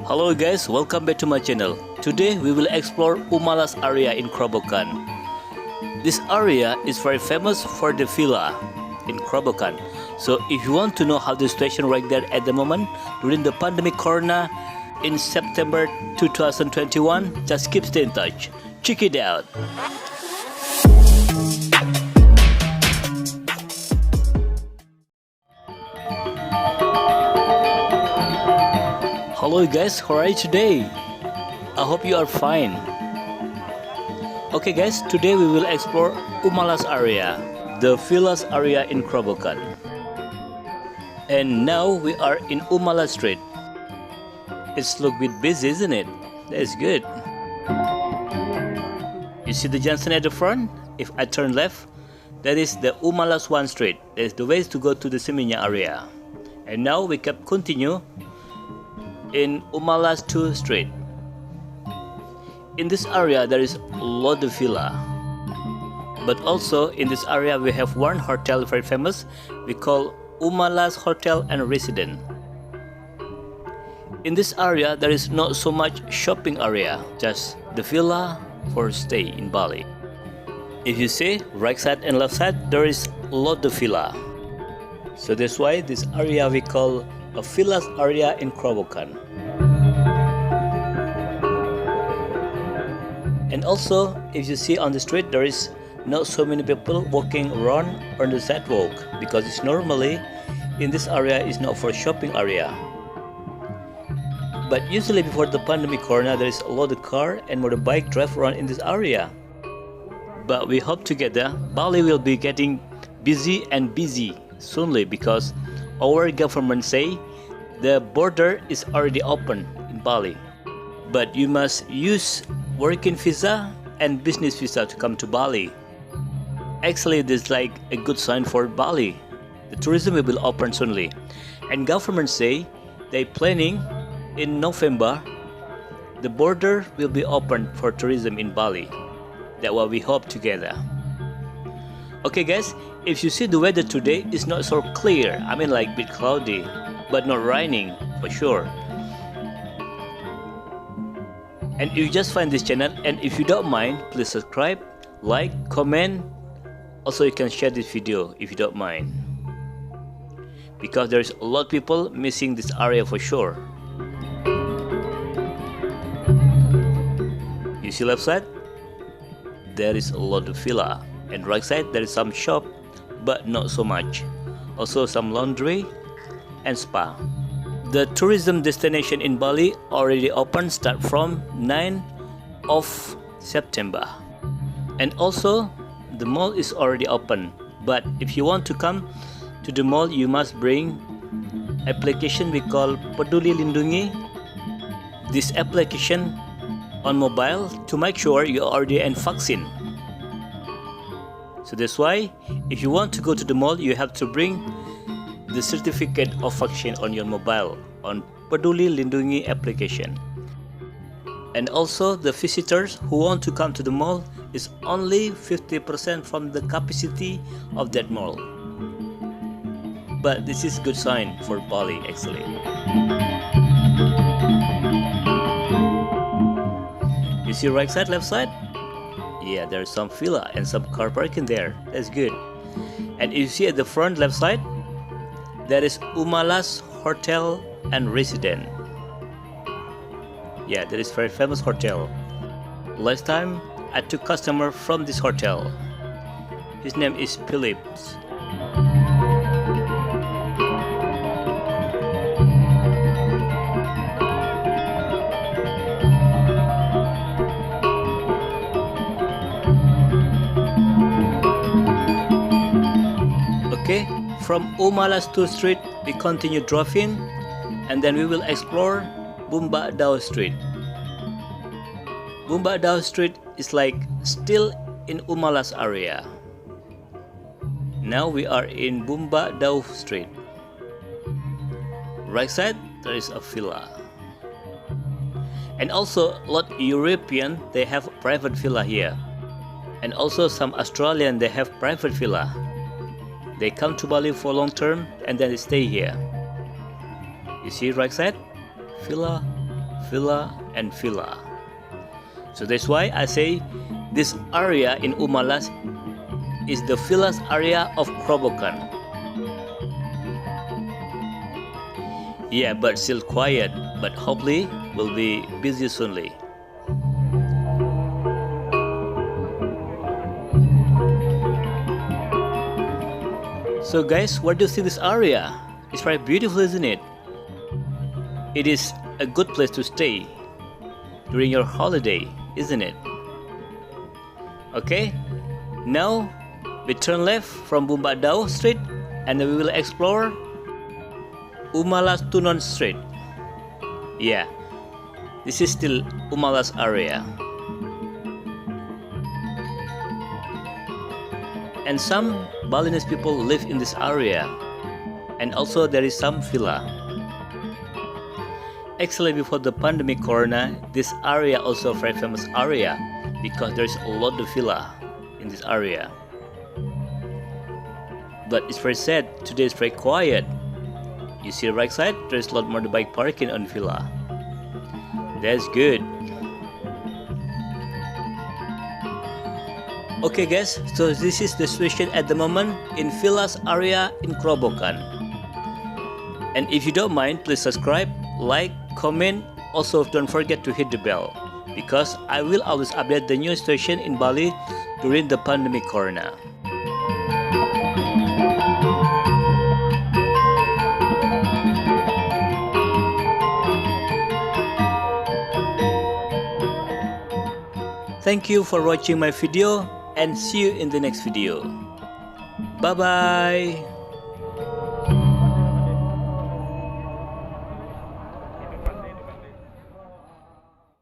Hello guys, welcome back to my channel. Today we will explore Umalas area in Krobokan. This area is very famous for the villa in Krobokan. So if you want to know how the situation right there at the moment during the pandemic corona in September 2021, just keep stay in touch. Check it out. Hello guys, how are you today? I hope you are fine. Okay guys, today we will explore Umalas area, the villas area in Krobokan. And now we are in Umalas Street. It's look a bit busy, isn't it? That's good. You see the junction at the front? If I turn left, that is the Umalas 1 Street. That is the way to go to the Seminyak area. And now we can continue in Umalas 2 Street. In this area there is a lot of villa, but also in this area we have one hotel very famous we call Umalas Hotel and Residence. In this area there is not so much shopping area, just the villa for stay in Bali. If you see right side and left side there is a lot of villa, so that's why this area we call a villas area in Krobokan. And also, if you see on the street, there is not so many people walking around on the sidewalk because it's normally in this area is not for shopping area. But usually before the pandemic corona, there is a lot of car and motorbike drive around in this area. But we hope together Bali will be getting busy and busy soonly because our government say the border is already open in Bali, but you must use working visa and business visa to come to Bali. Actually, this is like a good sign for Bali. The tourism will be open soonly, and government say they planning in November the border will be open for tourism in Bali. That's what we hope together. Okay guys, if you see the weather today is not so clear, I mean like a bit cloudy, but not raining for sure. And if you just find this channel and if you don't mind, please subscribe, like, comment. Also you can share this video if you don't mind, because there's a lot of people missing this area for sure. You see left side? There is a lot of villa. And right side there is some shop, but not so much. Also some laundry and spa. The tourism destination in Bali already open start from 9th of September. And also the mall is already open. But if you want to come to the mall, you must bring application we call Peduli Lindungi. This application on mobile to make sure you are already in vaccine. So that's why if you want to go to the mall, you have to bring the certificate of vaccine on your mobile on Peduli Lindungi application. And also the visitors who want to come to the mall is only 50% from the capacity of that mall. But this is good sign for Bali actually. You see right side, left side? Yeah, there's some villa and some car parking there. That's good. And you see at the front left side, there is Umalas Hotel and Residence. Yeah, that is very famous hotel. Last time I took customer from this hotel. His name is Philips. Okay, from Umalas 2 Street we continue driving and then we will explore Bumba Dao Street. Bumba Dao Street is like still in Umalas area. Now we are in Bumba Dao Street. Right side there is a villa. And also a lot European they have private villa here. And also some Australian they have private villa. They come to Bali for long term and then they stay here. You see right side? Villa villa and villa. So that's why I say this area in Umalas is the villas area of Krobokan. Yeah, but still quiet, but hopefully will be busy soonly. So guys, what do you think this area? It's very beautiful, isn't it? It is a good place to stay during your holiday, isn't it? Okay, now we turn left from Bumba Dao Street and we will explore Umalas Tunan Street. Yeah, this is still Umalas area. And some Balinese people live in this area. And also there is some villa. Actually, before the pandemic corona, this area also a very famous area because there is a lot of villa in this area. But it's very sad, today is very quiet. You see the right side, there is a lot more bike parking on villa. That's good. Okay guys, so this is the situation at the moment in villas area in Krobokan. And if you don't mind, please subscribe, like, comment. Also don't forget to hit the bell because I will always update the new situation in Bali during the pandemic corona. Thank you for watching my video and see you in the next video. Bye bye.